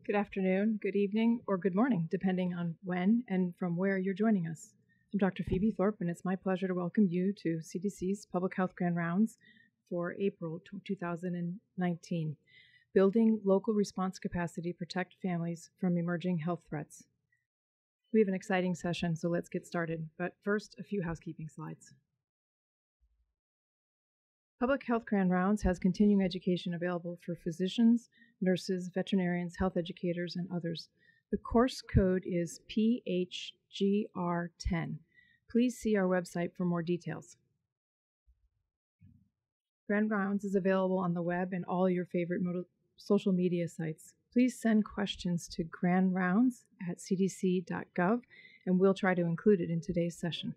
Good afternoon, good evening, or good morning, depending on when and from where you're joining us. I'm Dr. Phoebe Thorpe, and it's my pleasure to welcome you to CDC's Public Health Grand Rounds for April 2019, Building Local Response Capacity to Protect Families from Emerging Health Threats. We have an exciting session, so let's get started. But first, a few housekeeping slides. Public Health Grand Rounds has continuing education available for physicians, nurses, veterinarians, health educators, and others. The course code is PHGR10. Please see our website for more details. Grand Rounds is available on the web and all your favorite social media sites. Please send questions to grandrounds@cdc.gov, and we'll try to include it in today's session.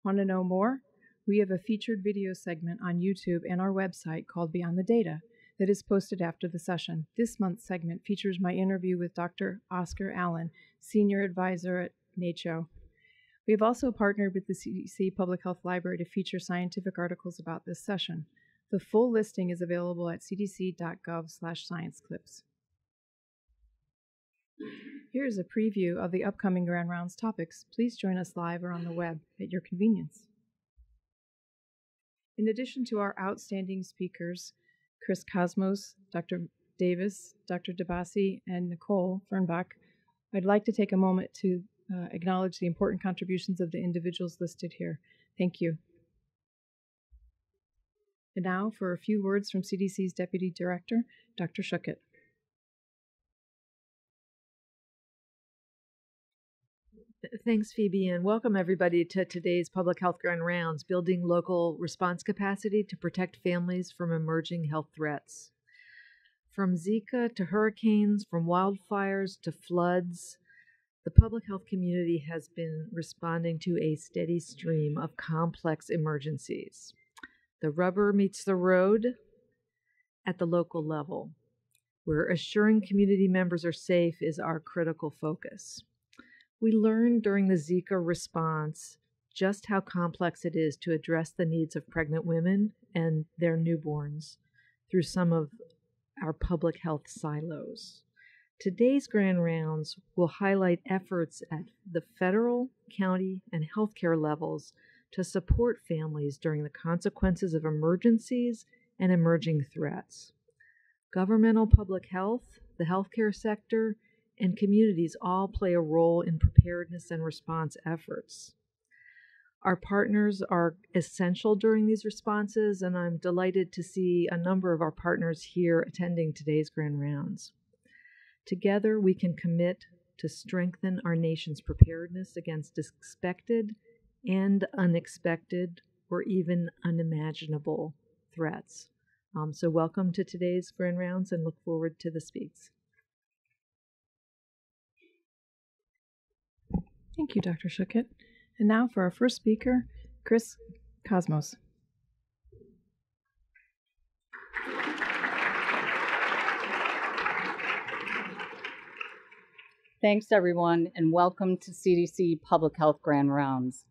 Want to know more? We have a featured video segment on YouTube and our website called Beyond the Data that is posted after the session. This month's segment features my interview with Dr. Oscar Allen, Senior Advisor at NACCHO. We have also partnered with the CDC Public Health Library to feature scientific articles about this session. The full listing is available at cdc.gov/scienceclips. Here's a preview of the upcoming Grand Rounds topics. Please join us live or on the web at your convenience. In addition to our outstanding speakers, Chris Cosmos, Dr. Davis, Dr. DeBasi, and Nicole Fernbach, I'd like to take a moment to acknowledge the important contributions of the individuals listed here. Thank you. And now for a few words from CDC's Deputy Director, Dr. Schuckett. Thanks, Phoebe, and welcome everybody to today's Public Health Grand Rounds, Building Local Response Capacity to Protect Families from Emerging Health Threats. From Zika to hurricanes, from wildfires to floods, the public health community has been responding to a steady stream of complex emergencies. The rubber meets the road at the local level, where assuring community members are safe is our critical focus. We learned during the Zika response just how complex it is to address the needs of pregnant women and their newborns through some of our public health silos. Today's Grand Rounds will highlight efforts at the federal, county, and healthcare levels to support families during the consequences of emergencies and emerging threats. Governmental public health, the healthcare sector, and communities all play a role in preparedness and response efforts. Our partners are essential during these responses, and I'm delighted to see a number of our partners here attending today's Grand Rounds. Together, we can commit to strengthen our nation's preparedness against expected and unexpected or even unimaginable threats. So welcome to today's Grand Rounds and look forward to the speaks. Thank you, Dr. Schuckett. And now for our first speaker, Chris Cosmos. Thanks, everyone, and welcome to CDC Public Health Grand Rounds.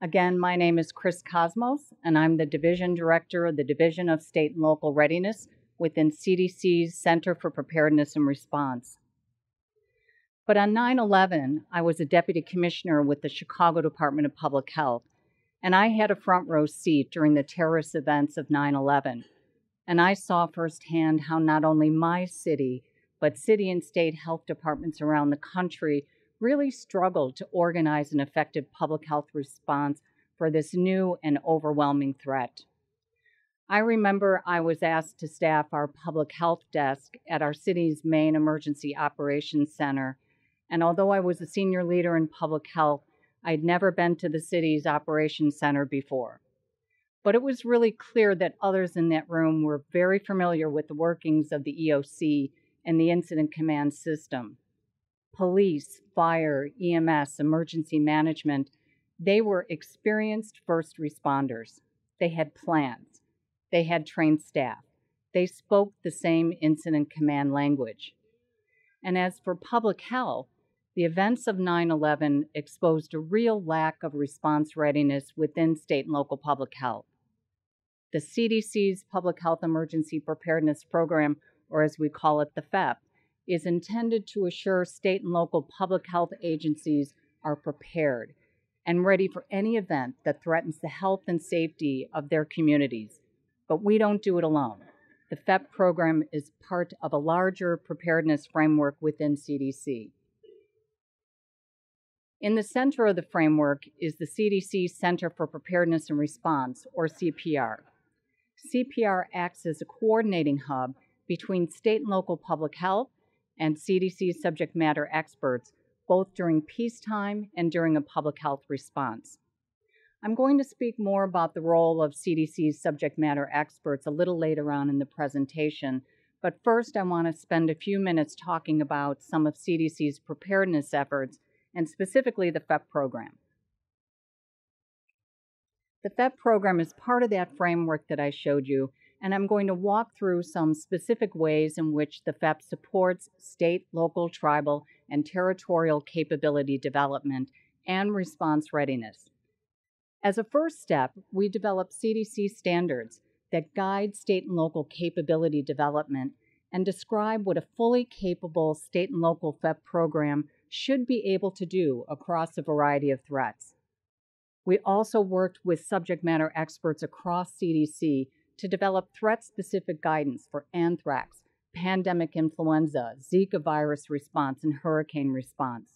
Again, my name is Chris Cosmos, and I'm the Division Director of the Division of State and Local Readiness within CDC's Center for Preparedness and Response. But on 9/11, I was a Deputy Commissioner with the Chicago Department of Public Health, and I had a front row seat during the terrorist events of 9/11. And I saw firsthand how not only my city, but city and state health departments around the country really struggled to organize an effective public health response for this new and overwhelming threat. I remember I was asked to staff our public health desk at our city's main emergency operations center, and although I was a senior leader in public health, I'd never been to the city's operations center before. But it was really clear that others in that room were very familiar with the workings of the EOC and the incident command system. Police, fire, EMS, emergency management, they were experienced first responders. They had plans. They had trained staff. They spoke the same incident command language. And as for public health, the events of 9/11 exposed a real lack of response readiness within state and local public health. The CDC's Public Health Emergency Preparedness Program or as we call it, the PHEP, is intended to assure state and local public health agencies are prepared and ready for any event that threatens the health and safety of their communities. But we don't do it alone. The PHEP program is part of a larger preparedness framework within CDC. In the center of the framework is the CDC Center for Preparedness and Response, or CPR. CPR acts as a coordinating hub between state and local public health and CDC subject matter experts, both during peacetime and during a public health response. I'm going to speak more about the role of CDC's subject matter experts a little later on in the presentation, but first I want to spend a few minutes talking about some of CDC's preparedness efforts, and specifically the PHEP program. The PHEP program is part of that framework that I showed you, and I'm going to walk through some specific ways in which the PHEP supports state, local, tribal, and territorial capability development and response readiness. As a first step, we develop CDC standards that guide state and local capability development and describe what a fully capable state and local PHEP program should be able to do across a variety of threats. We also worked with subject matter experts across CDC to develop threat-specific guidance for anthrax, pandemic influenza, Zika virus response, and hurricane response.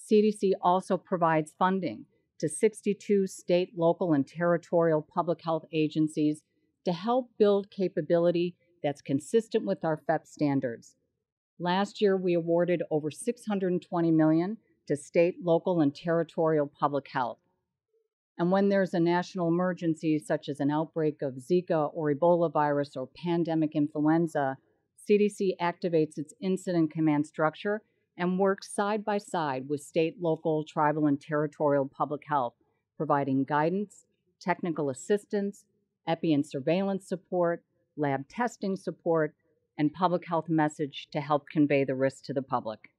CDC also provides funding to 62 state, local, and territorial public health agencies to help build capability that's consistent with our PHEP standards. Last year, we awarded over $620 million to state, local, and territorial public health. And when there's a national emergency, such as an outbreak of Zika or Ebola virus or pandemic influenza, CDC activates its incident command structure and works side by side with state, local, tribal, and territorial public health, providing guidance, technical assistance, epi and surveillance support, lab testing support, and public health message to help convey the risk to the public.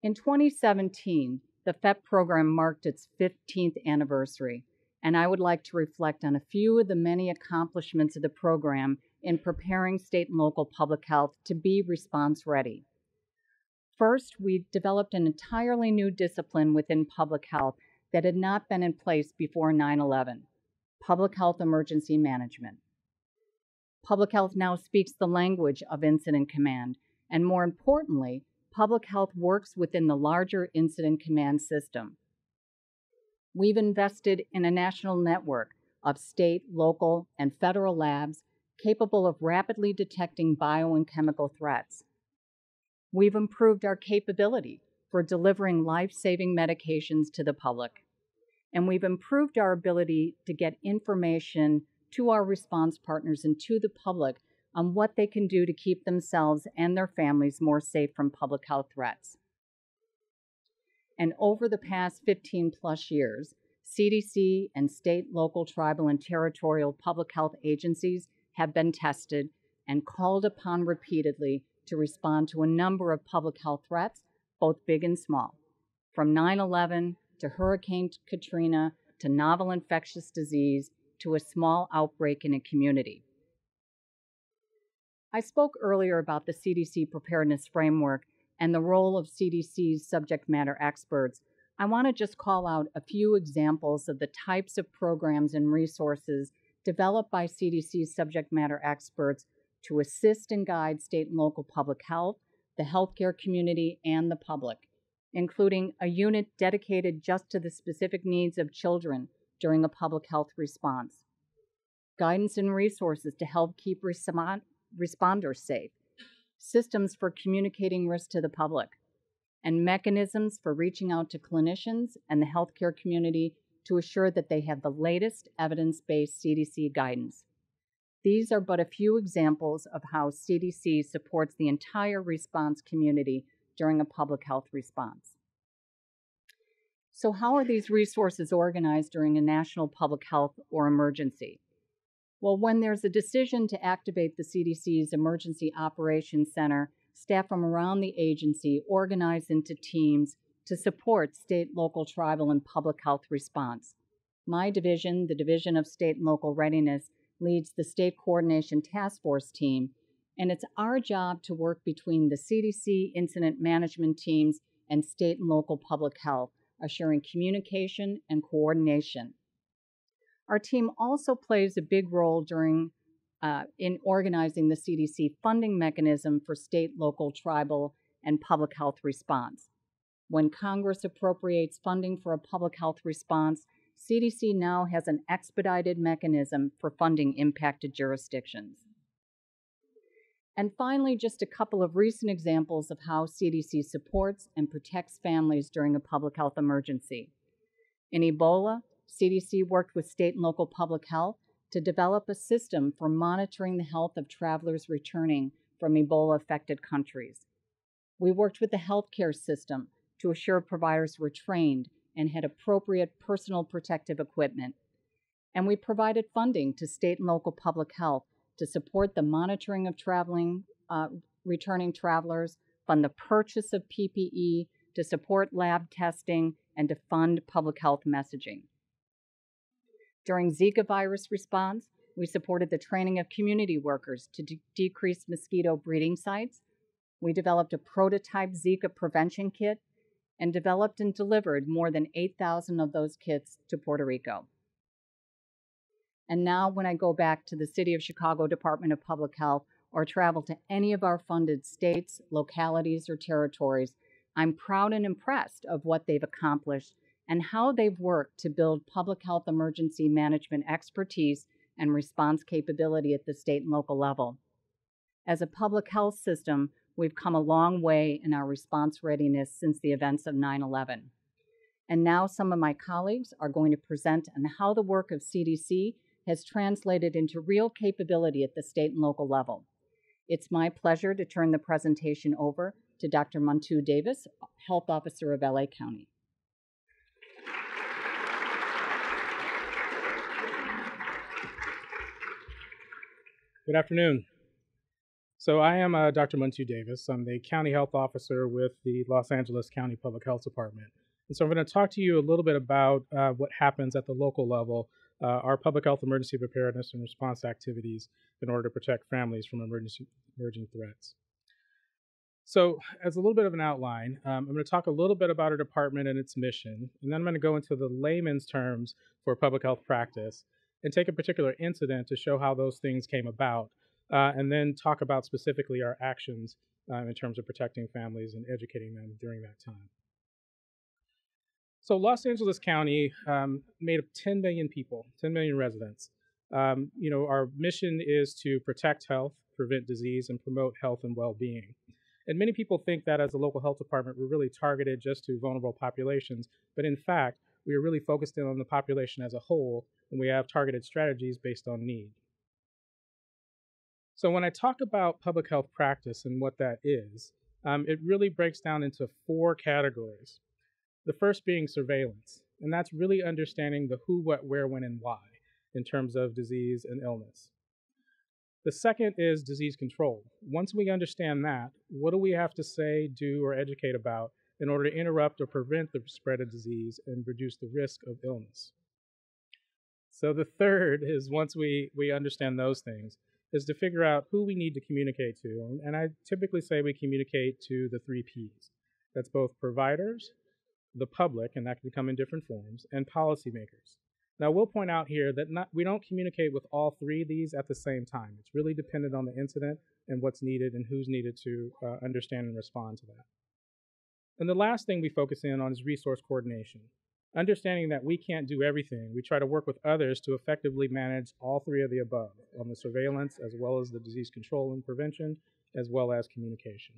In 2017, the PHEP program marked its 15th anniversary, and I would like to reflect on a few of the many accomplishments of the program in preparing state and local public health to be response ready. First, we developed an entirely new discipline within public health that had not been in place before 9/11, public health emergency management. Public health now speaks the language of incident command, and more importantly, public health works within the larger incident command system. We've invested in a national network of state, local, and federal labs capable of rapidly detecting bio and chemical threats. We've improved our capability for delivering life-saving medications to the public. And we've improved our ability to get information to our response partners and to the public on what they can do to keep themselves and their families more safe from public health threats. And over the past 15 plus years, CDC and state, local, tribal, and territorial public health agencies have been tested and called upon repeatedly to respond to a number of public health threats, both big and small, from 9/11 to Hurricane Katrina to novel infectious disease to a small outbreak in a community. I spoke earlier about the CDC preparedness framework and the role of CDC's subject matter experts. I want to just call out a few examples of the types of programs and resources developed by CDC's subject matter experts to assist and guide state and local public health, the healthcare community, and the public, including a unit dedicated just to the specific needs of children during a public health response, guidance and resources to help keep responders safe, systems for communicating risk to the public, and mechanisms for reaching out to clinicians and the healthcare community to assure that they have the latest evidence-based CDC guidance. These are but a few examples of how CDC supports the entire response community during a public health response. So how are these resources organized during a national public health or emergency? Well, when there's a decision to activate the CDC's Emergency Operations Center, staff from around the agency organize into teams to support state, local, tribal, and public health response. My division, the Division of State and Local Readiness, leads the State Coordination Task Force team, and it's our job to work between the CDC incident management teams and state and local public health, assuring communication and coordination. Our team also plays a big role in organizing the CDC funding mechanism for state, local, tribal, and public health response. When Congress appropriates funding for a public health response, CDC now has an expedited mechanism for funding impacted jurisdictions. And finally, just a couple of recent examples of how CDC supports and protects families during a public health emergency. In Ebola, CDC worked with state and local public health to develop a system for monitoring the health of travelers returning from Ebola-affected countries. We worked with the healthcare system to assure providers were trained and had appropriate personal protective equipment. And we provided funding to state and local public health to support the monitoring of returning travelers, fund the purchase of PPE, to support lab testing, and to fund public health messaging. During Zika virus response, we supported the training of community workers to decrease mosquito breeding sites. We developed a prototype Zika prevention kit and developed and delivered more than 8,000 of those kits to Puerto Rico. And now when I go back to the City of Chicago Department of Public Health or travel to any of our funded states, localities, or territories, I'm proud and impressed of what they've accomplished and how they've worked to build public health emergency management expertise and response capability at the state and local level. As a public health system, we've come a long way in our response readiness since the events of 9/11. And now some of my colleagues are going to present on how the work of CDC has translated into real capability at the state and local level. It's my pleasure to turn the presentation over to Dr. Montu Davis, Health Officer of LA County. Good afternoon. So I am Dr. Montu Davis. I'm the County Health Officer with the Los Angeles County Public Health Department. And so I'm going to talk to you a little bit about what happens at the local level, our public health emergency preparedness and response activities in order to protect families from emerging threats. So as a little bit of an outline, I'm going to talk a little bit about our department and its mission, and then I'm going to go into the layman's terms for public health practice and take a particular incident to show how those things came about, and then talk about specifically our actions in terms of protecting families and educating them during that time. So Los Angeles County, made of 10 million people, 10 million residents. Our mission is to protect health, prevent disease, and promote health and well-being. And many people think that as a local health department, we're really targeted just to vulnerable populations. But in fact, we are really focused in on the population as a whole, and we have targeted strategies based on need. So when I talk about public health practice and what that is, it really breaks down into 4 categories. The first being surveillance, and that's really understanding the who, what, where, when, and why in terms of disease and illness. The second is disease control. Once we understand that, what do we have to say, do, or educate about in order to interrupt or prevent the spread of disease and reduce the risk of illness? So the third is, once we understand those things, is to figure out who we need to communicate to. And I typically say we communicate to the 3 Ps. That's both providers, the public, and that can come in different forms, and policymakers. Now, we'll point out here that we don't communicate with all 3 of these at the same time. It's really dependent on the incident and what's needed and who's needed to understand and respond to that. And the last thing we focus in on is resource coordination. Understanding that we can't do everything, we try to work with others to effectively manage all 3 of the above, on the surveillance as well as the disease control and prevention, as well as communication.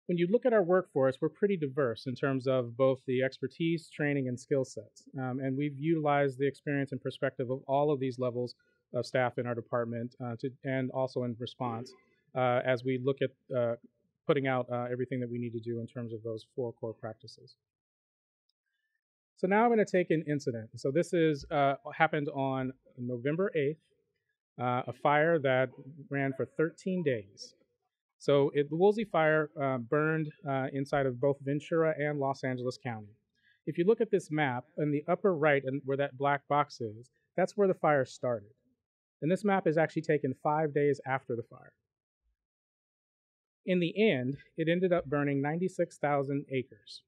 When you look at our workforce, we're pretty diverse in terms of both the expertise, training, and skill sets. And we've utilized the experience and perspective of all of these levels of staff in our department and also in response as we look at putting out everything that we need to do in terms of those 4 core practices. So now I'm going to take an incident. So this is happened on November 8th, a fire that ran for 13 days. So the Woolsey fire burned inside of both Ventura and Los Angeles County. If you look at this map, in the upper right, and where that black box is, that's where the fire started. And this map is actually taken 5 days after the fire. In the end, it ended up burning 96,000 acres.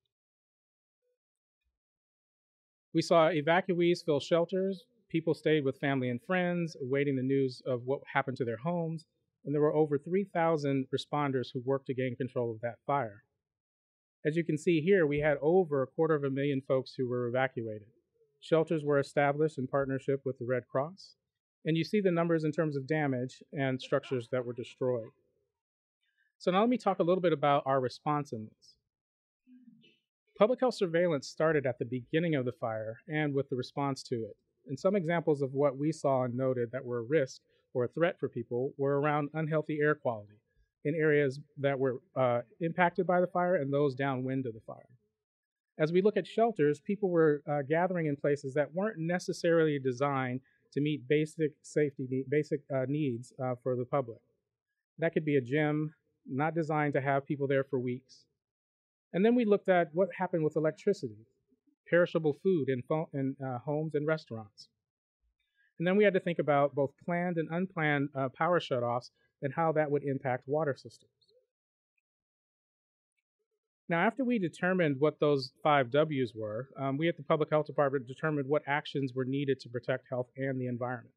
We saw evacuees fill shelters, people stayed with family and friends, awaiting the news of what happened to their homes, and there were over 3,000 responders who worked to gain control of that fire. As you can see here, we had over 250,000 folks who were evacuated. Shelters were established in partnership with the Red Cross, and you see the numbers in terms of damage and structures that were destroyed. So now let me talk a little bit about our response in this. Public health surveillance started at the beginning of the fire and with the response to it. And some examples of what we saw and noted that were a risk or a threat for people were around unhealthy air quality in areas that were impacted by the fire and those downwind of the fire. As we look at shelters, people were gathering in places that weren't necessarily designed to meet basic safety, needs for the public. That could be a gym, not designed to have people there for weeks. And then we looked at what happened with electricity, perishable food in homes and restaurants. And then we had to think about both planned and unplanned power shutoffs and how that would impact water systems. Now, after we determined what those 5 W's were, we at the Public Health Department determined what actions were needed to protect health and the environment.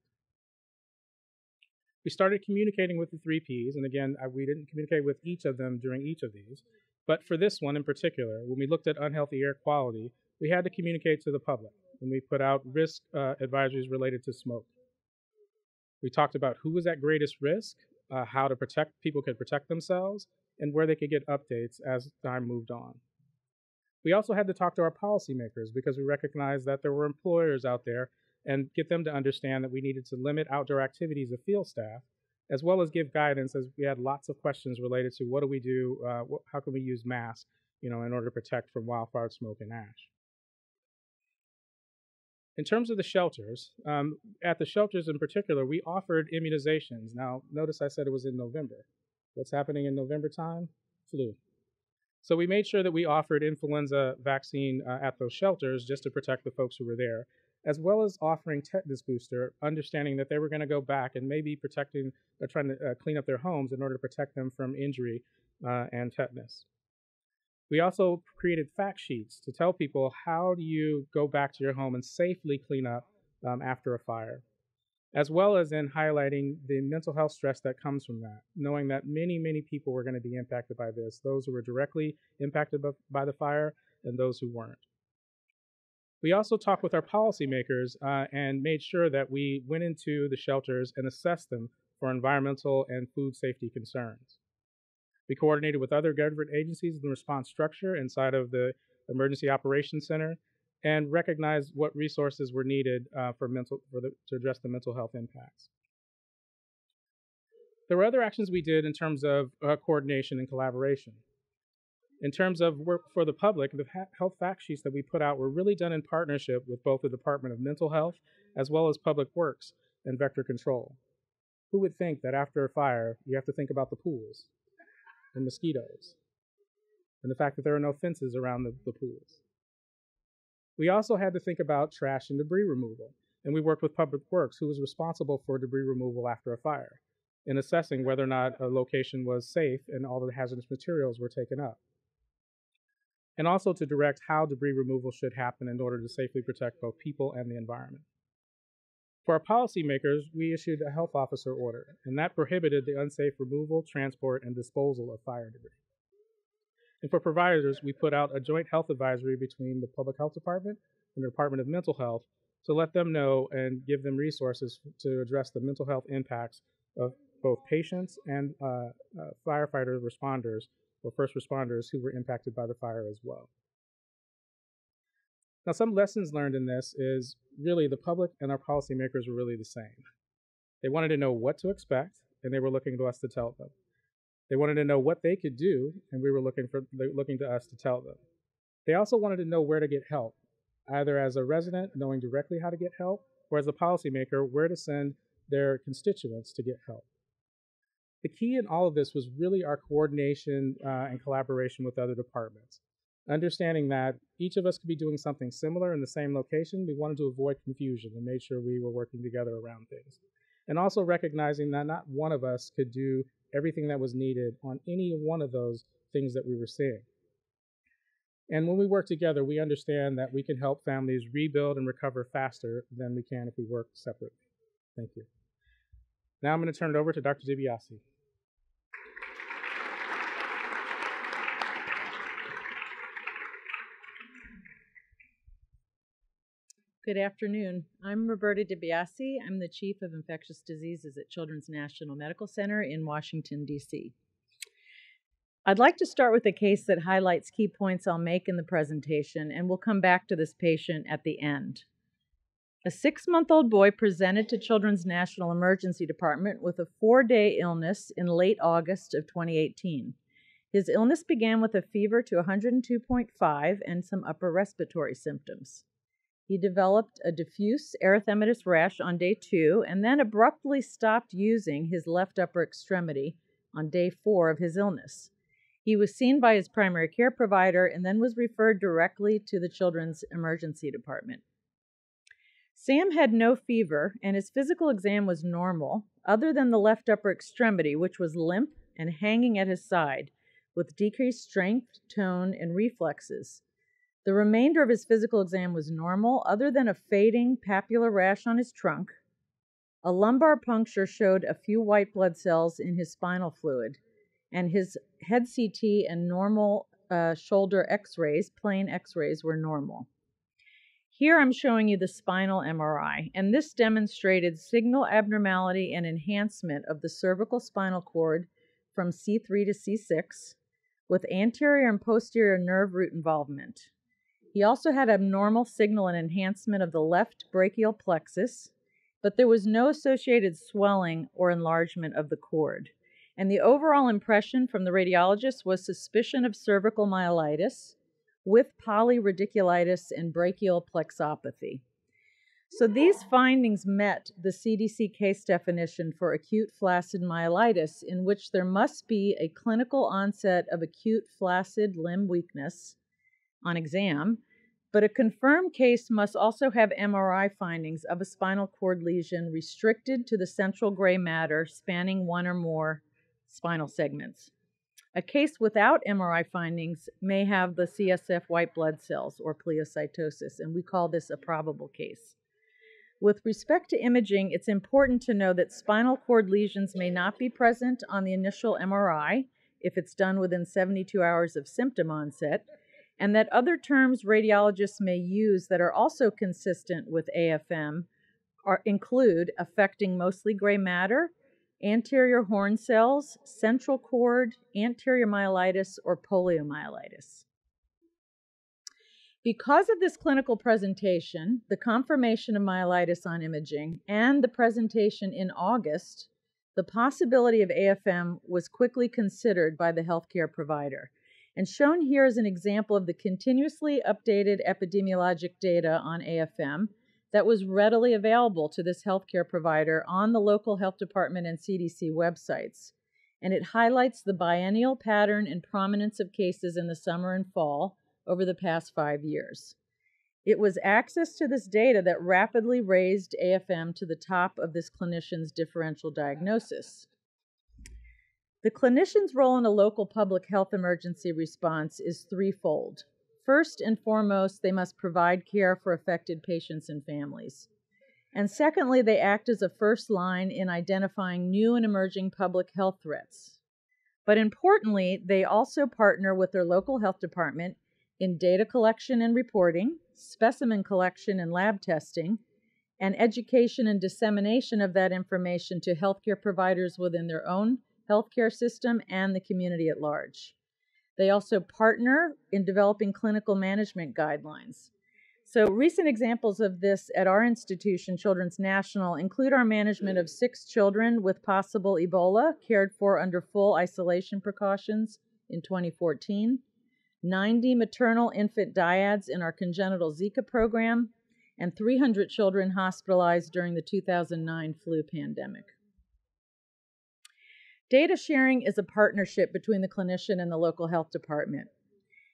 We started communicating with the 3 Ps, and again, we didn't communicate with each of them during each of these, but for this one in particular, when we looked at unhealthy air quality, we had to communicate to the public, and we put out risk advisories related to smoke. We talked about who was at greatest risk, how people could protect themselves, and where they could get updates as time moved on. We also had to talk to our policymakers because we recognized that there were employers out there and get them to understand that we needed to limit outdoor activities of field staff, as well as give guidance, as we had lots of questions related to what do we do, how can we use masks, in order to protect from wildfire smoke and ash. In terms of the shelters, at the shelters in particular, we offered immunizations. Now, notice I said it was in November. What's happening in November time? Flu. So we made sure that we offered influenza vaccine at those shelters just to protect the folks who were there, as well as offering tetanus booster, understanding that they were going to go back and maybe trying to clean up their homes in order to protect them from injury and tetanus. We also created fact sheets to tell people how do you go back to your home and safely clean up after a fire, as well as in highlighting the mental health stress that comes from that, knowing that many, many people were going to be impacted by this, those who were directly impacted by the fire and those who weren't. We also talked with our policymakers and made sure that we went into the shelters and assessed them for environmental and food safety concerns. We coordinated with other government agencies in the response structure inside of the Emergency Operations Center and recognized what resources were needed to address the mental health impacts. There were other actions we did in terms of coordination and collaboration. In terms of work for the public, the health fact sheets that we put out were really done in partnership with both the Department of Mental Health as well as Public Works and Vector Control. Who would think that after a fire, you have to think about the pools and mosquitoes and the fact that there are no fences around the pools? We also had to think about trash and debris removal, and we worked with Public Works, who was responsible for debris removal after a fire, in assessing whether or not a location was safe and all of the hazardous materials were taken up, and also to direct how debris removal should happen in order to safely protect both people and the environment. For our policymakers, we issued a health officer order, and that prohibited the unsafe removal, transport, and disposal of fire debris. And for providers, we put out a joint health advisory between the Public Health Department and the Department of Mental Health to let them know and give them resources to address the mental health impacts of both patients and firefighter responders or first responders who were impacted by the fire as well. Now, some lessons learned in this is really the public and our policymakers were really the same. They wanted to know what to expect, and they were looking to us to tell them. They wanted to know what they could do, and we were looking to us to tell them. They also wanted to know where to get help, either as a resident knowing directly how to get help, or as a policymaker where to send their constituents to get help. The key in all of this was really our coordination and collaboration with other departments. Understanding that each of us could be doing something similar in the same location, we wanted to avoid confusion and made sure we were working together around things. And also recognizing that not one of us could do everything that was needed on any one of those things that we were seeing. And when we work together, we understand that we can help families rebuild and recover faster than we can if we work separately. Thank you. Now I'm going to turn it over to Dr. DiBiase. Good afternoon. I'm Roberta DiBiase. I'm the Chief of Infectious Diseases at Children's National Medical Center in Washington, D.C. I'd like to start with a case that highlights key points I'll make in the presentation, and we'll come back to this patient at the end. A 6-month-old boy presented to Children's National Emergency Department with a 4-day illness in late August of 2018. His illness began with a fever to 102.5 and some upper respiratory symptoms. He developed a diffuse erythematous rash on day 2 and then abruptly stopped using his left upper extremity on day 4 of his illness. He was seen by his primary care provider and then was referred directly to the Children's Emergency Department. Sam had no fever, and his physical exam was normal, other than the left upper extremity, which was limp and hanging at his side, with decreased strength, tone, and reflexes. The remainder of his physical exam was normal, other than a fading papular rash on his trunk. A lumbar puncture showed a few white blood cells in his spinal fluid, and his head CT and normal shoulder x-rays, plain x-rays, were normal. Here I'm showing you the spinal MRI, and this demonstrated signal abnormality and enhancement of the cervical spinal cord from C3 to C6 with anterior and posterior nerve root involvement. He also had abnormal signal and enhancement of the left brachial plexus, but there was no associated swelling or enlargement of the cord. And the overall impression from the radiologist was suspicion of cervical myelitis with polyradiculitis and brachial plexopathy. So these findings met the CDC case definition for acute flaccid myelitis, in which there must be a clinical onset of acute flaccid limb weakness on exam, but a confirmed case must also have MRI findings of a spinal cord lesion restricted to the central gray matter spanning one or more spinal segments. A case without MRI findings may have the CSF white blood cells or pleocytosis, and we call this a probable case. With respect to imaging, it's important to know that spinal cord lesions may not be present on the initial MRI if it's done within 72 hours of symptom onset, and that other terms radiologists may use that are also consistent with AFM include affecting mostly gray matter, anterior horn cells, central cord, anterior myelitis, or poliomyelitis. Because of this clinical presentation, the confirmation of myelitis on imaging, and the presentation in August, the possibility of AFM was quickly considered by the healthcare provider. And shown here is an example of the continuously updated epidemiologic data on AFM that was readily available to this healthcare provider on the local health department and CDC websites. And it highlights the biennial pattern and prominence of cases in the summer and fall over the past 5 years. It was access to this data that rapidly raised AFM to the top of this clinician's differential diagnosis. The clinician's role in a local public health emergency response is threefold. First and foremost, they must provide care for affected patients and families. And secondly, they act as a first line in identifying new and emerging public health threats. But importantly, they also partner with their local health department in data collection and reporting, specimen collection and lab testing, and education and dissemination of that information to healthcare providers within their own healthcare system and the community at large. They also partner in developing clinical management guidelines. So recent examples of this at our institution, Children's National, include our management of 6 children with possible Ebola cared for under full isolation precautions in 2014, 90 maternal infant dyads in our congenital Zika program, and 300 children hospitalized during the 2009 flu pandemic. Data sharing is a partnership between the clinician and the local health department.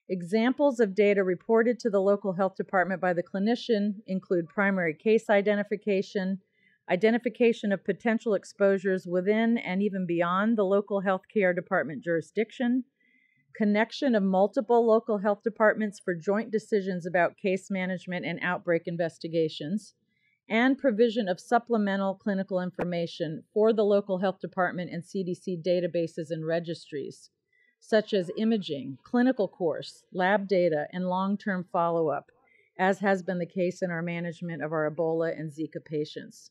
Examples of data reported to the local health department by the clinician include primary case identification, identification of potential exposures within and even beyond the local health care department jurisdiction, connection of multiple local health departments for joint decisions about case management and outbreak investigations, and provision of supplemental clinical information for the local health department and CDC databases and registries, such as imaging, clinical course, lab data, and long-term follow-up, as has been the case in our management of our Ebola and Zika patients.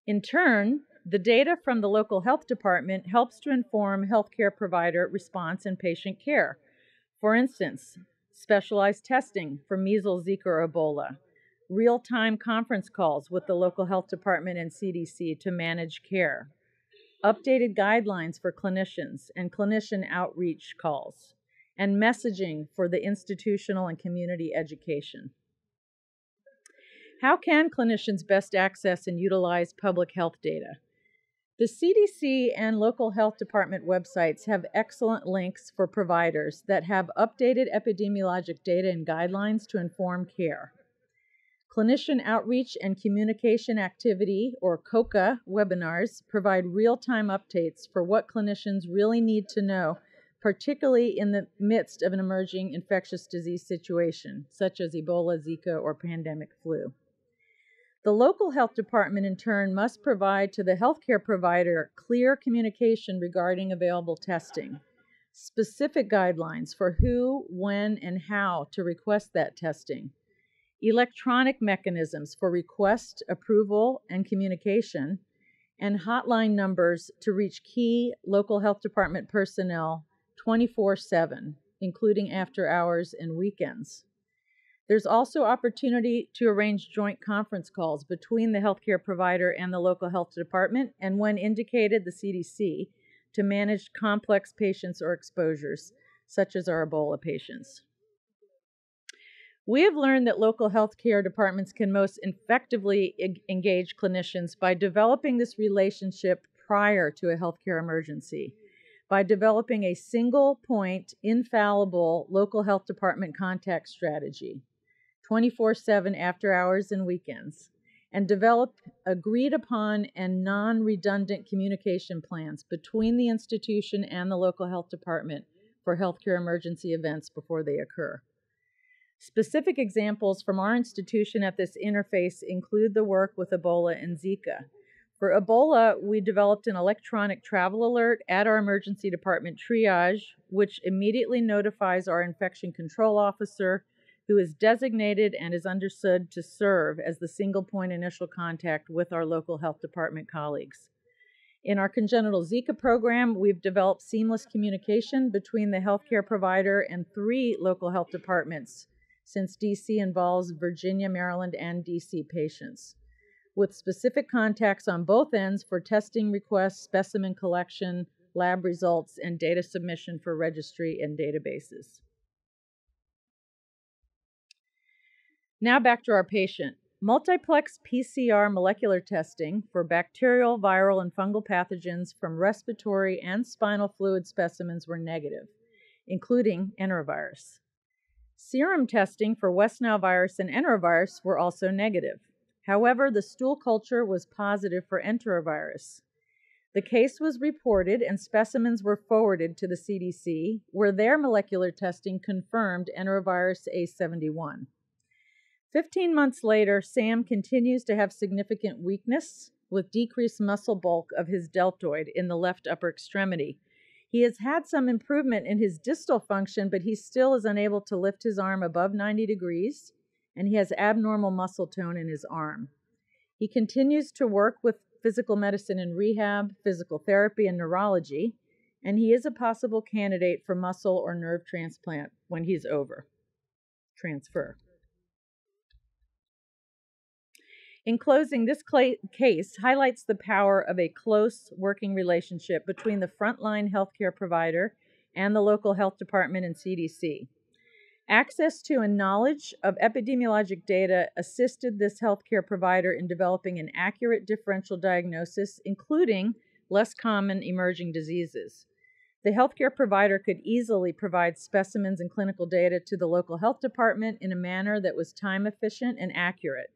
In turn, the data from the local health department helps to inform healthcare provider response and patient care. For instance, specialized testing for measles, Zika, or Ebola, real-time conference calls with the local health department and CDC to manage care, updated guidelines for clinicians and clinician outreach calls, and messaging for the institutional and community education. How can clinicians best access and utilize public health data? The CDC and local health department websites have excellent links for providers that have updated epidemiologic data and guidelines to inform care. Clinician outreach and communication activity, or COCA webinars, provide real-time updates for what clinicians really need to know, particularly in the midst of an emerging infectious disease situation, such as Ebola, Zika, or pandemic flu. The local health department, in turn, must provide to the healthcare provider clear communication regarding available testing, specific guidelines for who, when, and how to request that testing, electronic mechanisms for request, approval, and communication, and hotline numbers to reach key local health department personnel 24/7, including after hours and weekends. There's also opportunity to arrange joint conference calls between the healthcare provider and the local health department, and when indicated, the CDC, to manage complex patients or exposures, such as our Ebola patients. We have learned that local health care departments can most effectively engage clinicians by developing this relationship prior to a healthcare emergency, by developing a single point, infallible local health department contact strategy, 24/7 after hours and weekends, and develop agreed upon and non-redundant communication plans between the institution and the local health department for healthcare emergency events before they occur. Specific examples from our institution at this interface include the work with Ebola and Zika. For Ebola, we developed an electronic travel alert at our emergency department triage, which immediately notifies our infection control officer, who is designated and is understood to serve as the single point initial contact with our local health department colleagues. In our congenital Zika program, we've developed seamless communication between the healthcare provider and 3 local health departments, since DC involves Virginia, Maryland, and DC patients, with specific contacts on both ends for testing requests, specimen collection, lab results, and data submission for registry and databases. Now back to our patient. Multiplex PCR molecular testing for bacterial, viral, and fungal pathogens from respiratory and spinal fluid specimens were negative, including enterovirus. Serum testing for West Nile virus and enterovirus were also negative. However, the stool culture was positive for enterovirus. The case was reported and specimens were forwarded to the CDC, where their molecular testing confirmed enterovirus A71. 15 months later, Sam continues to have significant weakness with decreased muscle bulk of his deltoid in the left upper extremity. He has had some improvement in his distal function, but he still is unable to lift his arm above 90 degrees, and he has abnormal muscle tone in his arm. He continues to work with physical medicine and rehab, physical therapy, and neurology, and he is a possible candidate for muscle or nerve transplant when he's over. Transfer. In closing, this case highlights the power of a close working relationship between the frontline healthcare provider and the local health department and CDC. Access to and knowledge of epidemiologic data assisted this healthcare provider in developing an accurate differential diagnosis, including less common emerging diseases. The healthcare provider could easily provide specimens and clinical data to the local health department in a manner that was time efficient and accurate.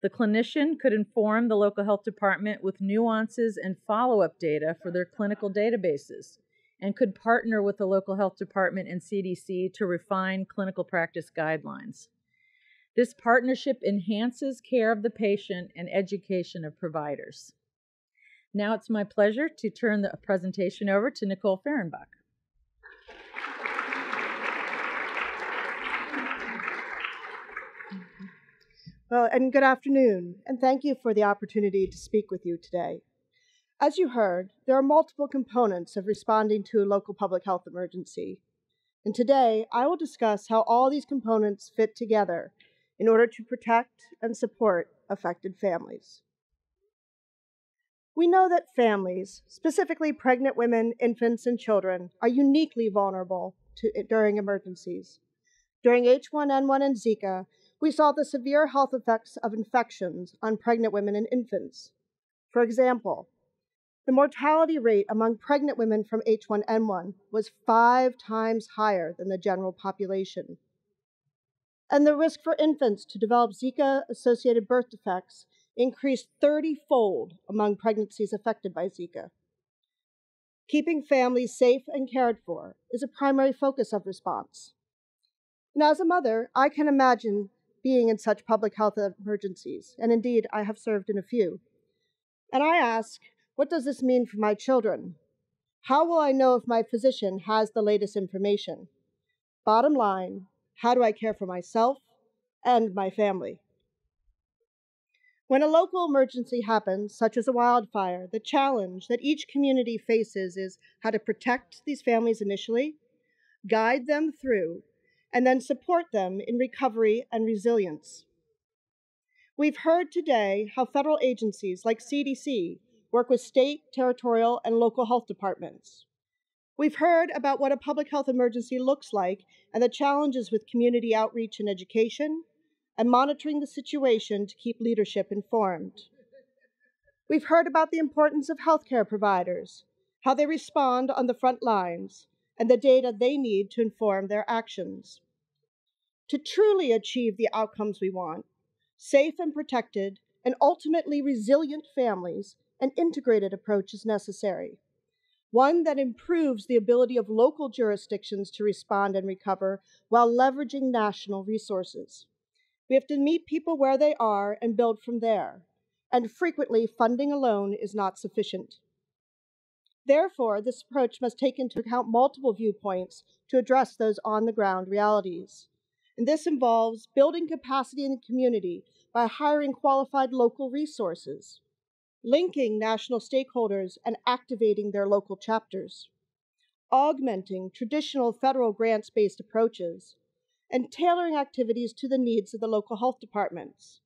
The clinician could inform the local health department with nuances and follow-up data for their clinical databases, and could partner with the local health department and CDC to refine clinical practice guidelines. This partnership enhances care of the patient and education of providers. Now it's my pleasure to turn the presentation over to Nicole Fehrenbach. Well, and good afternoon, and thank you for the opportunity to speak with you today. As you heard, there are multiple components of responding to a local public health emergency. And today, I will discuss how all these components fit together in order to protect and support affected families. We know that families, specifically pregnant women, infants, and children, are uniquely vulnerable during emergencies. During H1N1 and Zika, we saw the severe health effects of infections on pregnant women and infants. For example, the mortality rate among pregnant women from H1N1 was 5 times higher than the general population. And the risk for infants to develop Zika-associated birth defects increased 30-fold among pregnancies affected by Zika. Keeping families safe and cared for is a primary focus of response. And as a mother, I can imagine being in such public health emergencies, and indeed, I have served in a few. And I ask, what does this mean for my children? How will I know if my physician has the latest information? Bottom line, how do I care for myself and my family? When a local emergency happens, such as a wildfire, the challenge that each community faces is how to protect these families initially, guide them through, and then support them in recovery and resilience. We've heard today how federal agencies like CDC work with state, territorial, and local health departments. We've heard about what a public health emergency looks like and the challenges with community outreach and education, and monitoring the situation to keep leadership informed. We've heard about the importance of healthcare providers, how they respond on the front lines, and the data they need to inform their actions. To truly achieve the outcomes we want, safe and protected, and ultimately resilient families, an integrated approach is necessary. One that improves the ability of local jurisdictions to respond and recover while leveraging national resources. We have to meet people where they are and build from there, and frequently funding alone is not sufficient. Therefore, this approach must take into account multiple viewpoints to address those on-the-ground realities. And this involves building capacity in the community by hiring qualified local resources, linking national stakeholders and activating their local chapters, augmenting traditional federal grants-based approaches, and tailoring activities to the needs of the local health departments,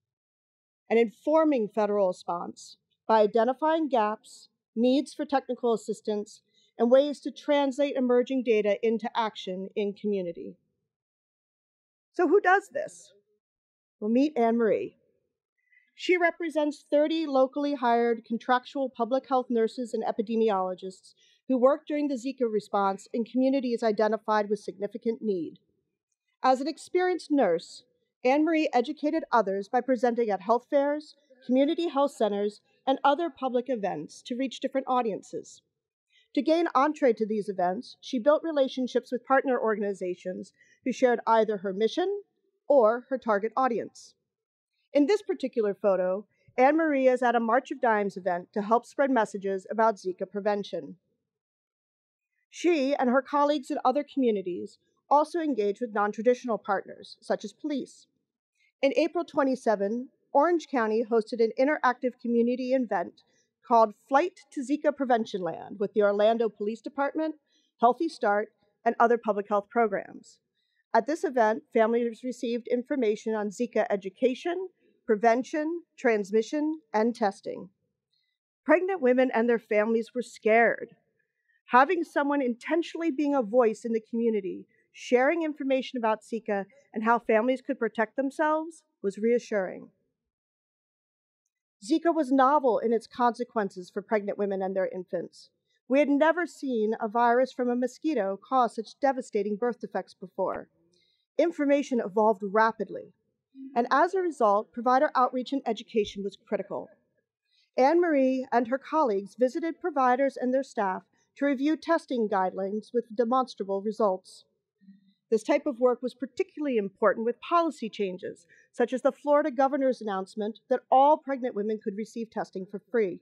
and informing federal response by identifying gaps, needs for technical assistance, and ways to translate emerging data into action in community. So who does this? Well, meet Anne-Marie. She represents 30 locally hired contractual public health nurses and epidemiologists who work during the Zika response in communities identified with significant need. As an experienced nurse, Anne-Marie educated others by presenting at health fairs, community health centers, and other public events to reach different audiences. To gain entree to these events, she built relationships with partner organizations who shared either her mission or her target audience. In this particular photo, Anne-Marie is at a March of Dimes event to help spread messages about Zika prevention. She and her colleagues in other communities also engage with non-traditional partners, such as police. In April 27, Orange County hosted an interactive community event called Flight to Zika Prevention Land with the Orlando Police Department, Healthy Start, and other public health programs. At this event, families received information on Zika education, prevention, transmission, and testing. Pregnant women and their families were scared. Having someone intentionally being a voice in the community, sharing information about Zika and how families could protect themselves was reassuring. Zika was novel in its consequences for pregnant women and their infants. We had never seen a virus from a mosquito cause such devastating birth defects before. Information evolved rapidly, and as a result, provider outreach and education was critical. Anne-Marie and her colleagues visited providers and their staff to review testing guidelines with demonstrable results. This type of work was particularly important with policy changes, such as the Florida governor's announcement that all pregnant women could receive testing for free.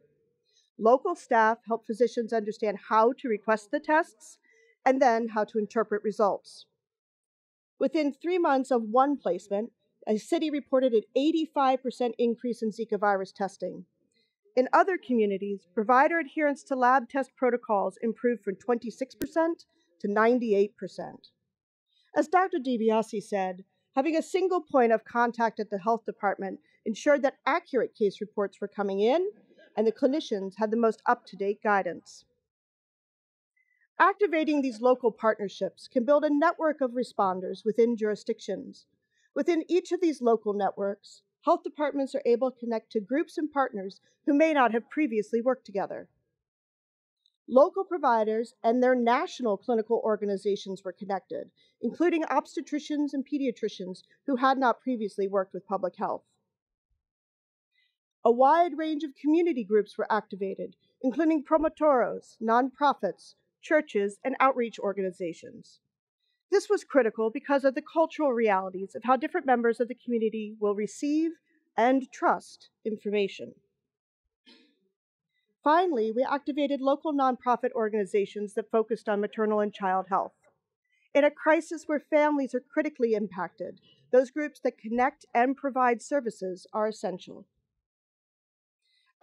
Local staff helped physicians understand how to request the tests and then how to interpret results. Within 3 months of one placement, a city reported an 85% increase in Zika virus testing. In other communities, provider adherence to lab test protocols improved from 26% to 98%. As Dr. DiBiase said, having a single point of contact at the health department ensured that accurate case reports were coming in and the clinicians had the most up-to-date guidance. Activating these local partnerships can build a network of responders within jurisdictions. Within each of these local networks, health departments are able to connect to groups and partners who may not have previously worked together. Local providers and their national clinical organizations were connected, including obstetricians and pediatricians who had not previously worked with public health. A wide range of community groups were activated, including promotoros, nonprofits, churches, and outreach organizations. This was critical because of the cultural realities of how different members of the community will receive and trust information. Finally, we activated local nonprofit organizations that focused on maternal and child health. In a crisis where families are critically impacted, those groups that connect and provide services are essential.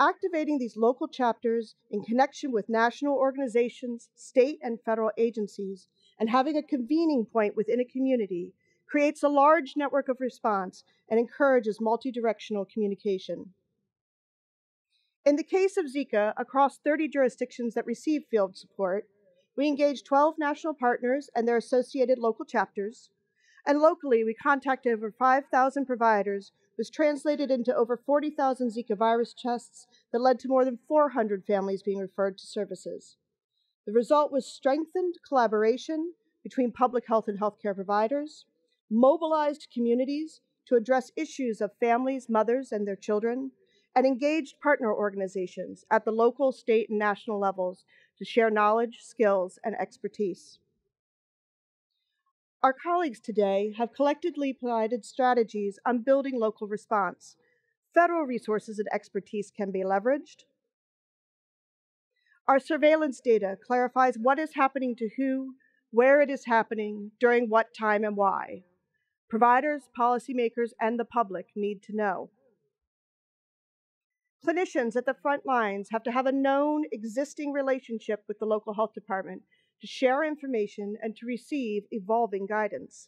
Activating these local chapters in connection with national organizations, state and federal agencies, and having a convening point within a community creates a large network of response and encourages multi-directional communication. In the case of Zika, across 30 jurisdictions that receive field support, we engaged 12 national partners and their associated local chapters, and locally we contacted over 5,000 providers, was translated into over 40,000 Zika virus tests that led to more than 400 families being referred to services. The result was strengthened collaboration between public health and healthcare providers, mobilized communities to address issues of families, mothers, and their children, and engaged partner organizations at the local, state, and national levels to share knowledge, skills, and expertise. Our colleagues today have collectively provided strategies on building local response. Federal resources and expertise can be leveraged. Our surveillance data clarifies what is happening to who, where it is happening, during what time, and why. Providers, policymakers, and the public need to know. Clinicians at the front lines have to have a known existing relationship with the local health department to share information and to receive evolving guidance.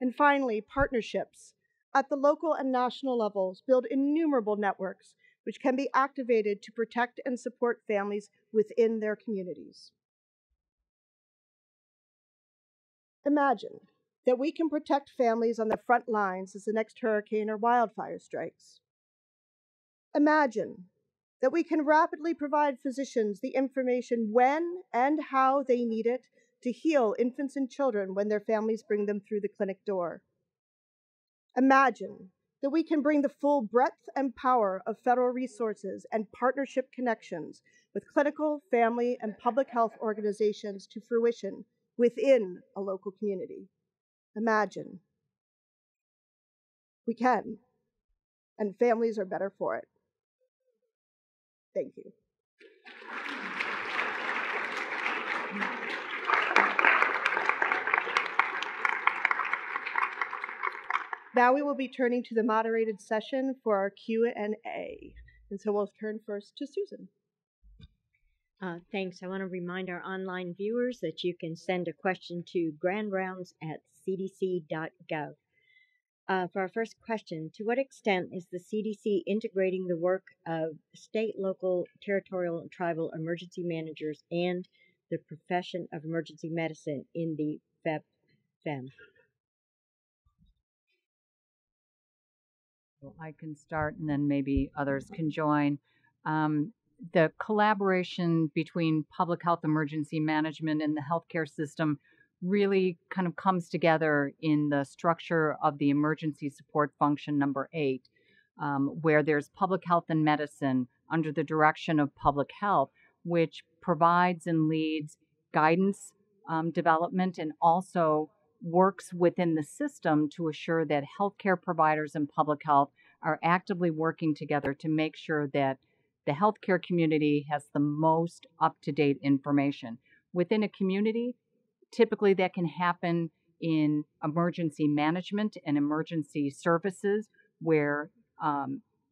And finally, partnerships. At the local and national levels, build innumerable networks which can be activated to protect and support families within their communities. Imagine that we can protect families on the front lines as the next hurricane or wildfire strikes. Imagine that we can rapidly provide physicians the information when and how they need it to heal infants and children when their families bring them through the clinic door. Imagine that we can bring the full breadth and power of federal resources and partnership connections with clinical, family, and public health organizations to fruition within a local community. Imagine. We can, and families are better for it. Thank you. Now we will be turning to the moderated session for our Q&A. And so we'll turn first to Susan. Thanks. I want to remind our online viewers that you can send a question to grandrounds@cdc.gov. For our first question, to what extent is the CDC integrating the work of state, local, territorial, and tribal emergency managers and the profession of emergency medicine in the PHEP? Well, I can start and then maybe others can join. the collaboration between public health emergency management and the healthcare system really kind of comes together in the structure of the emergency support function number 8, where there's public health and medicine under the direction of public health, which provides and leads guidance development and also works within the system to assure that healthcare providers and public health are actively working together to make sure that the healthcare community has the most up-to-date information. Within a community, typically that can happen in emergency management and emergency services where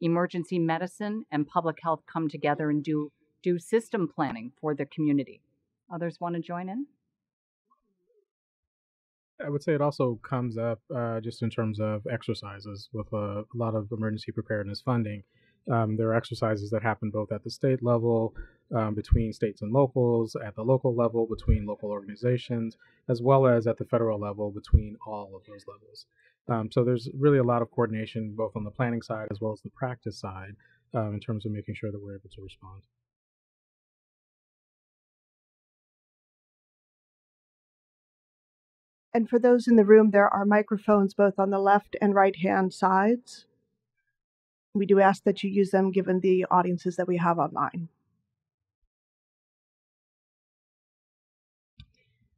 emergency medicine and public health come together and do system planning for the community. Others want to join in? I would say it also comes up just in terms of exercises with a lot of emergency preparedness funding. There are exercises that happen both at the state level, between states and locals, at the local level, between local organizations, as well as at the federal level between all of those levels. So there's really a lot of coordination both on the planning side as well as the practice side in terms of making sure that we're able to respond. And for those in the room, there are microphones both on the left and right-hand sides. We do ask that you use them given the audiences that we have online.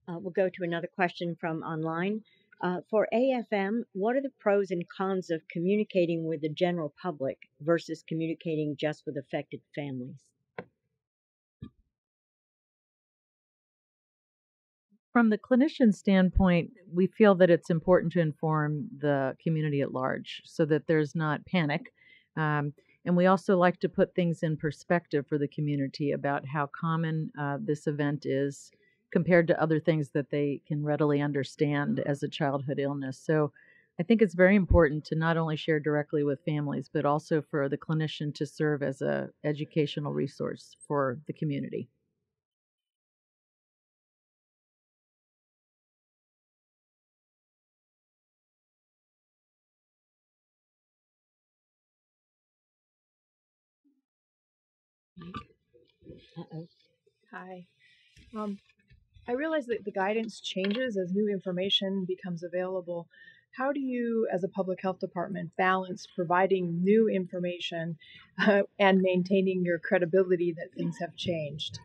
We'll go to another question from online. For AFM, what are the pros and cons of communicating with the general public versus communicating just with affected families? From the clinician standpoint, we feel that it's important to inform the community at large so that there's not panic. And we also like to put things in perspective for the community about how common this event is compared to other things that they can readily understand as a childhood illness. So I think it's very important to not only share directly with families, but also for the clinician to serve as an educational resource for the community. Hi. I realize that the guidance changes as new information becomes available. How do you, as a public health department, balance providing new information and maintaining your credibility that things have changed?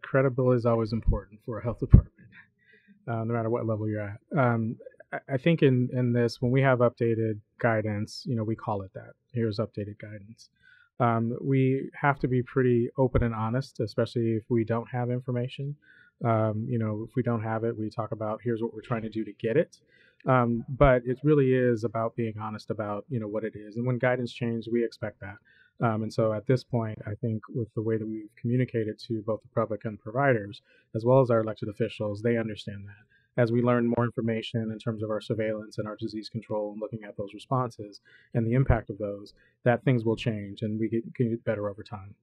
Credibility is always important for a health department, no matter what level you're at. I think in this, when we have updated guidance, we call it that. Here's updated guidance. We have to be pretty open and honest, especially if we don't have information. If we don't have it, we talk about here's what we're trying to do to get it. But it really is about being honest about, what it is. And when guidance changes, we expect that. And so at this point, I think with the way that we've communicated to both the public and providers, as well as our elected officials, they understand that. As we learn more information in terms of our surveillance and our disease control and looking at those responses and the impact of those, that things will change and we can get better over time.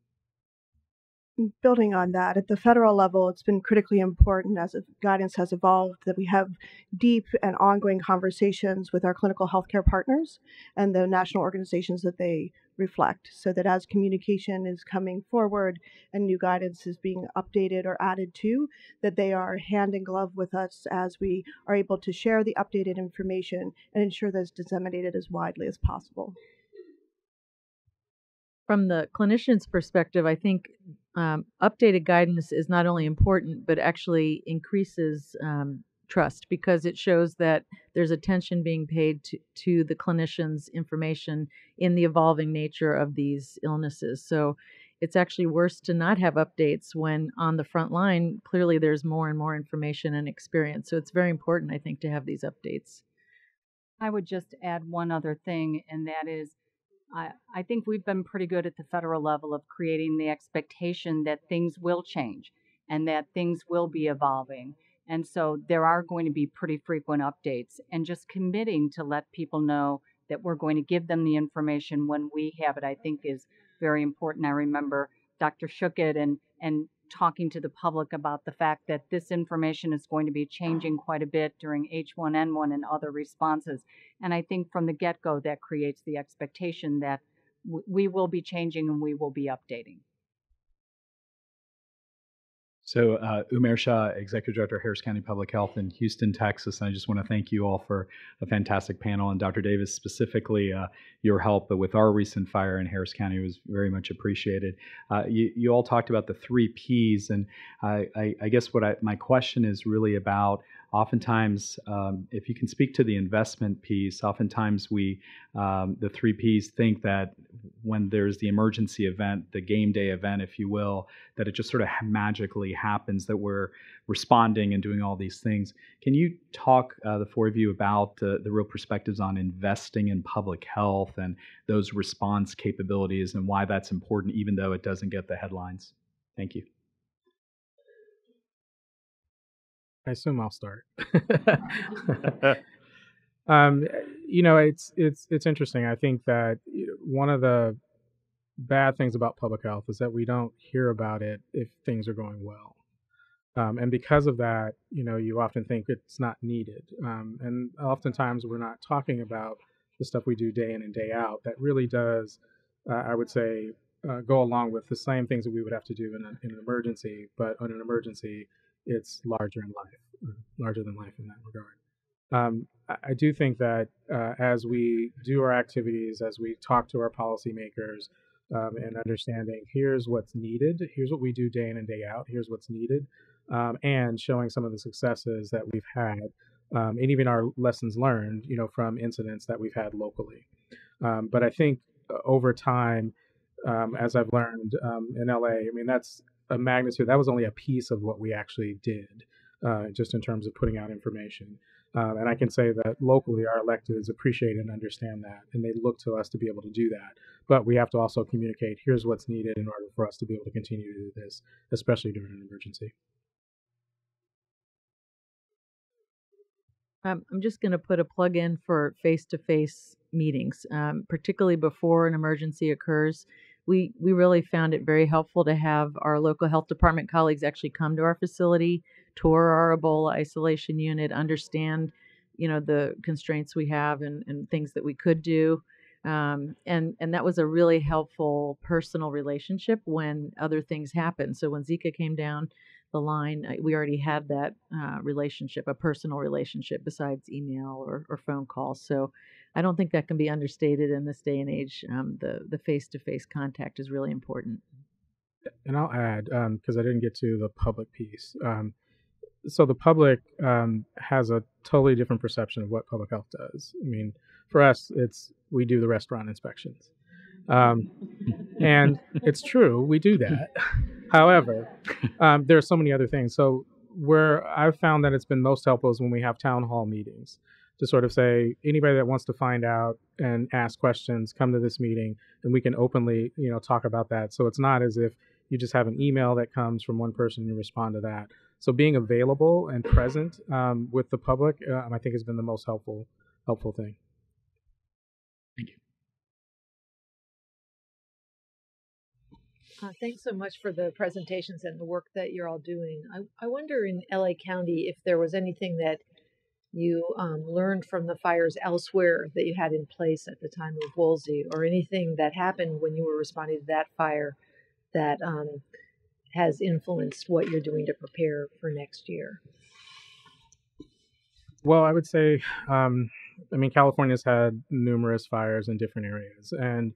Building on that, at the federal level, it's been critically important as guidance has evolved that we have deep and ongoing conversations with our clinical healthcare partners and the national organizations that they reflect, so that as communication is coming forward and new guidance is being updated or added to, that they are hand in glove with us as we are able to share the updated information and ensure that it's disseminated as widely as possible. From the clinician's perspective, I think updated guidance is not only important, but actually increases trust because it shows that there's attention being paid to the clinician's information in the evolving nature of these illnesses. So it's actually worse to not have updates when on the front line, clearly there's more and more information and experience. So it's very important, I think, to have these updates. I would just add one other thing, and that is I think we've been pretty good at the federal level of creating the expectation that things will change and that things will be evolving. And so there are going to be pretty frequent updates, and just committing to let people know that we're going to give them the information when we have it, I think is very important. I remember Dr. Shookett and talking to the public about the fact that this information is going to be changing quite a bit during H1N1 and other responses. And I think from the get-go that creates the expectation that we will be changing and we will be updating. So Umair Shah, Executive Director, Harris County Public Health in Houston, Texas. And I just want to thank you all for a fantastic panel. And Dr. Davis, specifically, your help with our recent fire in Harris County was very much appreciated. You all talked about the 3 Ps. And I guess my question is really about, oftentimes, if you can speak to the investment piece, oftentimes the 3 Ps think that when there's the emergency event, the game day event, if you will, that it just sort of magically happens that we're responding and doing all these things. Can you talk, the 4 of you, about the real perspectives on investing in public health and those response capabilities and why that's important, even though it doesn't get the headlines? Thank you. I assume I'll start. It's interesting. I think that one of the bad things about public health is that we don't hear about it if things are going well. And because of that, you often think it's not needed. And oftentimes we're not talking about the stuff we do day in and day out that really does, I would say, go along with the same things that we would have to do in an emergency. But in an emergency, it's larger than life in that regard. I do think that as we do our activities, as we talk to our policymakers, and understanding here's what's needed, here's what we do day in and day out, here's what's needed, and showing some of the successes that we've had, and even our lessons learned, from incidents that we've had locally. But I think over time, as I've learned in LA, that's a magnitude. That was only a piece of what we actually did, just in terms of putting out information. And I can say that locally, our electeds appreciate and understand that, and they look to us to be able to do that. But we have to also communicate, here's what's needed in order for us to be able to continue to do this, especially during an emergency. I'm just going to put a plug in for face-to-face meetings, particularly before an emergency occurs. We really found it very helpful to have our local health department colleagues actually come to our facility, tour our Ebola isolation unit, understand, the constraints we have and things that we could do. And that was a really helpful personal relationship when other things happened. So when Zika came down the line, we already had that relationship, a personal relationship, besides email or phone calls. So I don't think that can be understated in this day and age. The face-to-face contact is really important. And I'll add, because I didn't get to the public piece. So the public has a totally different perception of what public health does. For us, we do the restaurant inspections. And it's true, we do that. However, there are so many other things. So where I've found that it's been most helpful is when we have town hall meetings to sort of say, anybody that wants to find out and ask questions, come to this meeting, and we can openly, talk about that. So it's not as if you just have an email that comes from one person and you respond to that. So being available and present with the public, I think has been the most helpful thing. Thank you. Thanks so much for the presentations and the work that you're all doing. I wonder in LA County if there was anything that you learned from the fires elsewhere that you had in place at the time of Woolsey, or anything that happened when you were responding to that fire that has influenced what you're doing to prepare for next year. Well, I would say, California's had numerous fires in different areas, and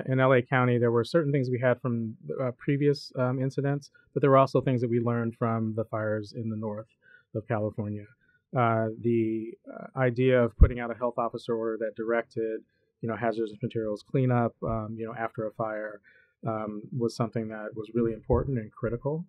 in LA County, there were certain things we had from previous incidents, but there were also things that we learned from the fires in the north of California. The idea of putting out a health officer order that directed, hazardous materials cleanup, after a fire was something that was really important and critical.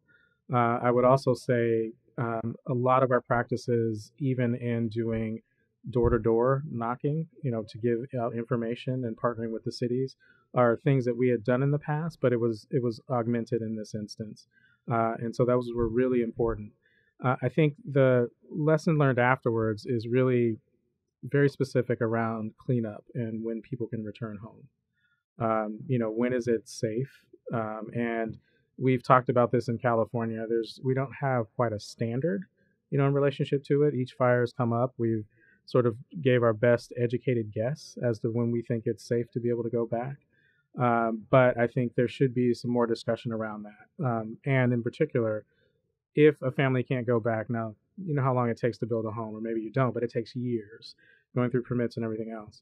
I would also say a lot of our practices, even in doing door-to-door knocking, to give out information and partnering with the cities, are things that we had done in the past, but it was augmented in this instance. And so those were really important. I think the lesson learned afterwards is really very specific around cleanup and when people can return home. When is it safe? And we've talked about this in California. We don't have quite a standard, in relationship to it. Each fire has come up. We've sort of gave our best educated guess as to when we think it's safe to be able to go back. But I think there should be some more discussion around that. And in particular, if a family can't go back, now, you know how long it takes to build a home, or maybe you don't, but it takes years going through permits and everything else.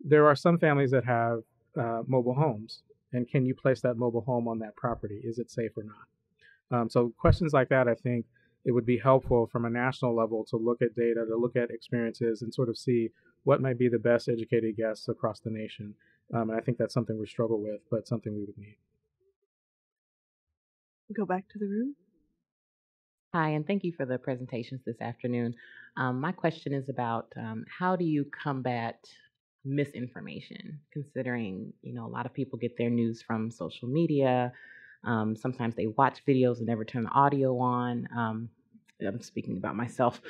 There are some families that have mobile homes, and can you place that mobile home on that property? Is it safe or not? So questions like that, I think it would be helpful from a national level to look at data, to look at experiences, and sort of see what might be the best educated guess across the nation. And I think that's something we struggle with, but something we would need. Go back to the room. Hi, and thank you for the presentations this afternoon. My question is about how do you combat misinformation, considering, a lot of people get their news from social media. Sometimes they watch videos and never turn the audio on. I'm speaking about myself.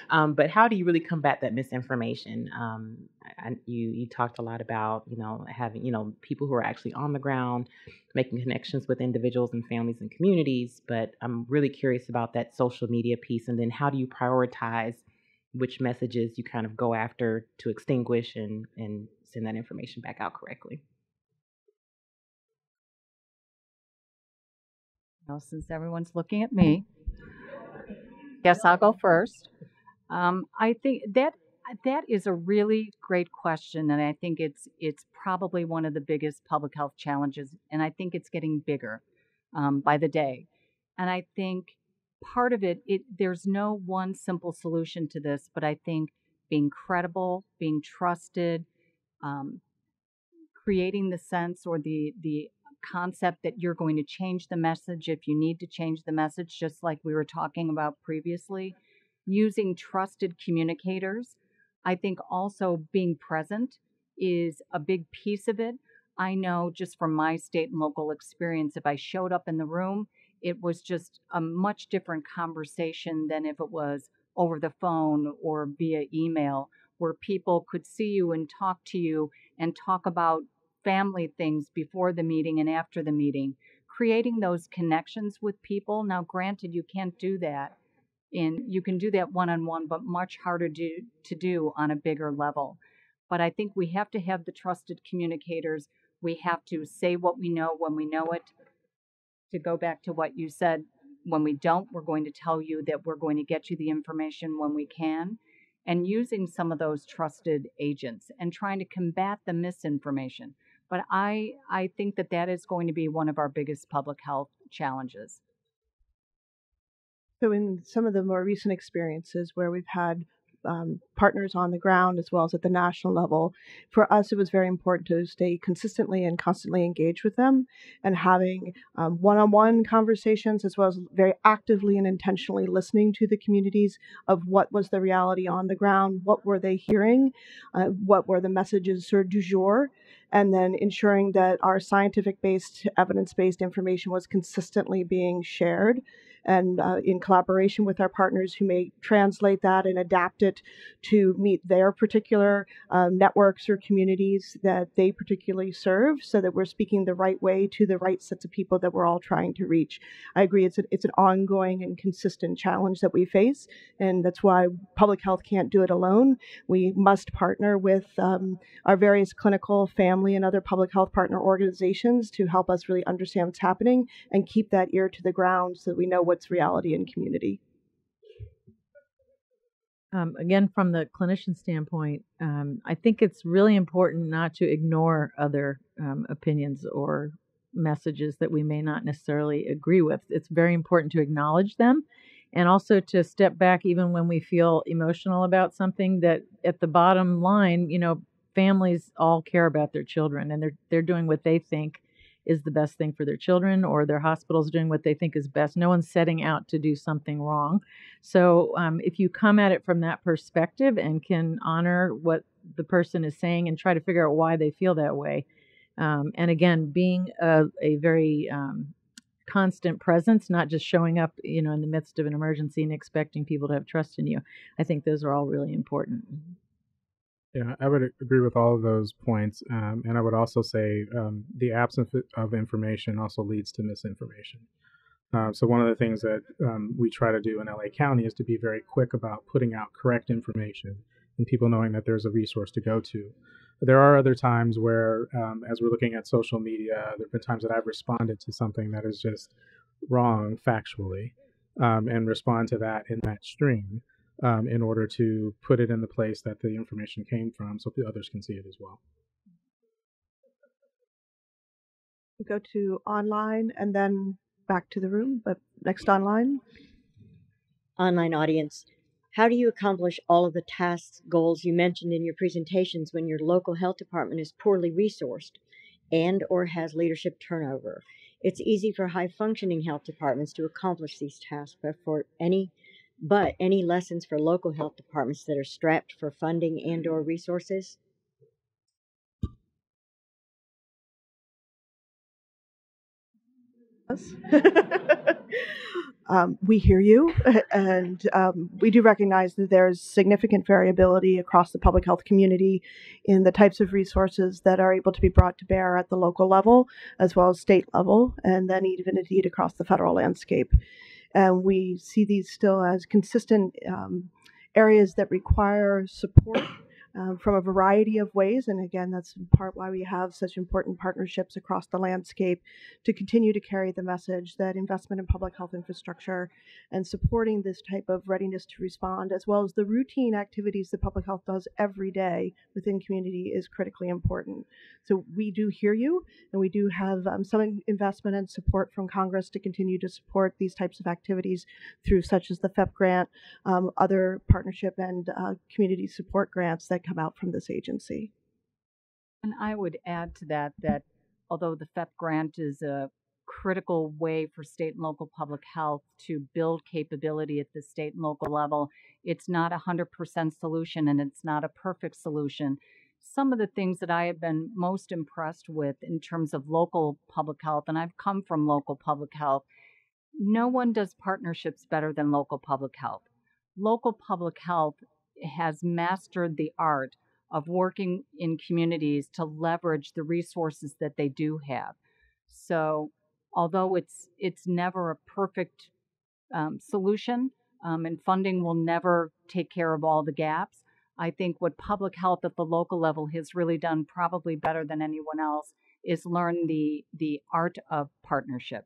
But how do you really combat that misinformation? You talked a lot about, having, people who are actually on the ground, making connections with individuals and families and communities. But I'm really curious about that social media piece. And then how do you prioritize which messages you kind of go after to extinguish and send that information back out correctly? Since everyone's looking at me, guess I'll go first. I think that is a really great question, and I think it's probably one of the biggest public health challenges, and I think it's getting bigger by the day. And I think part of it, there's no one simple solution to this, but I think being credible, being trusted, creating the sense or the concept that you're going to change the message if you need to change the message, just like we were talking about previously, using trusted communicators. I think also being present is a big piece of it. I know just from my state and local experience, if I showed up in the room, it was just a much different conversation than if it was over the phone or via email, where people could see you and talk to you and talk about family things before the meeting and after the meeting, creating those connections with people. Now, granted, you can't do that, and you can do that one-on-one, but much harder to do on a bigger level. But I think we have to have the trusted communicators. We have to say what we know when we know it. To go back to what you said, when we don't, we're going to tell you that we're going to get you the information when we can, and using some of those trusted agents and trying to combat the misinformation. But I think that is going to be one of our biggest public health challenges. So in some of the more recent experiences where we've had partners on the ground as well as at the national level, for us it was very important to stay consistently and constantly engaged with them and having one-on-one conversations, as well as very actively and intentionally listening to the communities of what was the reality on the ground, what were they hearing, what were the messages du jour, and then ensuring that our scientific-based, evidence-based information was consistently being shared, and in collaboration with our partners who may translate that and adapt it to meet their particular networks or communities that they particularly serve, so that we're speaking the right way to the right sets of people that we're all trying to reach. I agree, it's an ongoing and consistent challenge that we face, and that's why public health can't do it alone. We must partner with our various clinical, family, and other public health partner organizations to help us really understand what's happening and keep that ear to the ground so that we know what's reality in community. Again, from the clinician standpoint, I think it's really important not to ignore other opinions or messages that we may not necessarily agree with. It's very important to acknowledge them, and also to step back even when we feel emotional about something. That at the bottom line, families all care about their children, and they're doing what they think is the best thing for their children, or their hospital's doing what they think is best. No one's setting out to do something wrong. So if you come at it from that perspective and can honor what the person is saying and try to figure out why they feel that way, and again, being a very constant presence, not just showing up, in the midst of an emergency and expecting people to have trust in you. I think those are all really important. Yeah, I would agree with all of those points. And I would also say the absence of information also leads to misinformation. So one of the things that we try to do in LA County is to be very quick about putting out correct information and people knowing that there's a resource to go to. There are other times where, as we're looking at social media, there have been times that I've responded to something that is just wrong factually, and respond to that in that stream, in order to put it in the place that the information came from so others can see it as well. We go to online and then back to the room, but next online. Online audience, how do you accomplish all of the tasks, goals you mentioned in your presentations when your local health department is poorly resourced and or has leadership turnover? It's easy for high-functioning health departments to accomplish these tasks, but any lessons for local health departments that are strapped for funding and or resources? We hear you, and we do recognize that there's significant variability across the public health community in the types of resources that are able to be brought to bear at the local level, as well as state level, and then even indeed across the federal landscape. And we see these still as consistent areas that require support from a variety of ways. And again, that's in part why we have such important partnerships across the landscape to continue to carry the message that investment in public health infrastructure and supporting this type of readiness to respond, as well as the routine activities that public health does every day within community, is critically important. So we do hear you, and we do have some investment and support from Congress to continue to support these types of activities through such as the PHEP grant, other partnership and community support grants that come out from this agency. And I would add to that although the PHEP grant is a critical way for state and local public health to build capability at the state and local level, it's not a 100% solution, and it's not a perfect solution. Some of the things that I have been most impressed with in terms of local public health, and I've come from local public health, no one does partnerships better than local public health. Local public health has mastered the art of working in communities to leverage the resources that they do have. So although it's never a perfect solution, and funding will never take care of all the gaps, I think what public health at the local level has really done probably better than anyone else is learn the art of partnership.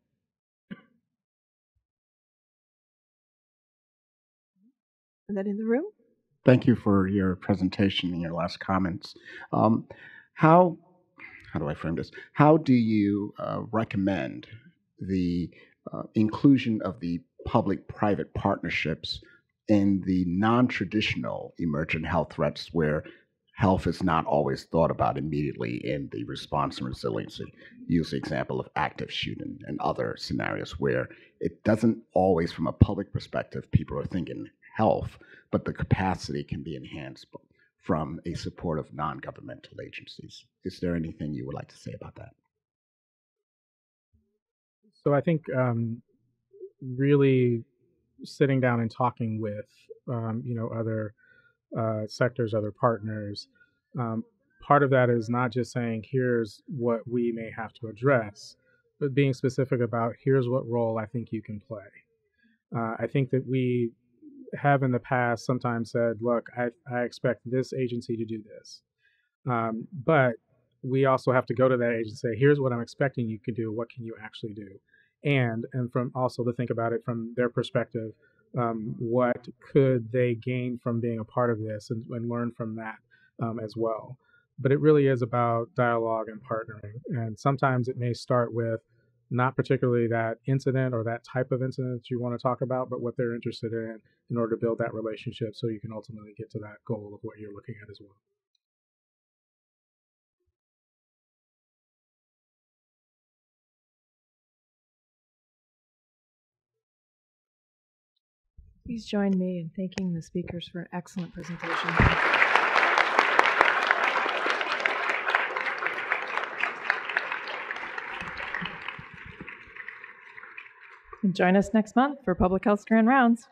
And then in the room? Thank you for your presentation and your last comments. How do I frame this? How do you recommend the inclusion of the public-private partnerships in the non-traditional emergent health threats where health is not always thought about immediately in the response and resiliency? Use the example of active shooting and other scenarios where it doesn't always, from a public perspective, people are thinking health, but the capacity can be enhanced from a support of non-governmental agencies. Is there anything you would like to say about that? So I think really sitting down and talking with other sectors, other partners. Part of that is not just saying here's what we may have to address, but being specific about here's what role I think you can play. I think that we have in the past sometimes said, look, I expect this agency to do this. But we also have to go to that agency and say, here's what I'm expecting you can do. What can you actually do? And from also to think about it from their perspective, what could they gain from being a part of this and learn from that as well. But it really is about dialogue and partnering. And sometimes it may start with not particularly that incident or that type of incident that you want to talk about, but what they're interested in order to build that relationship so you can ultimately get to that goal of what you're looking at as well. Please join me in thanking the speakers for an excellent presentation. And join us next month for Public Health Grand Rounds.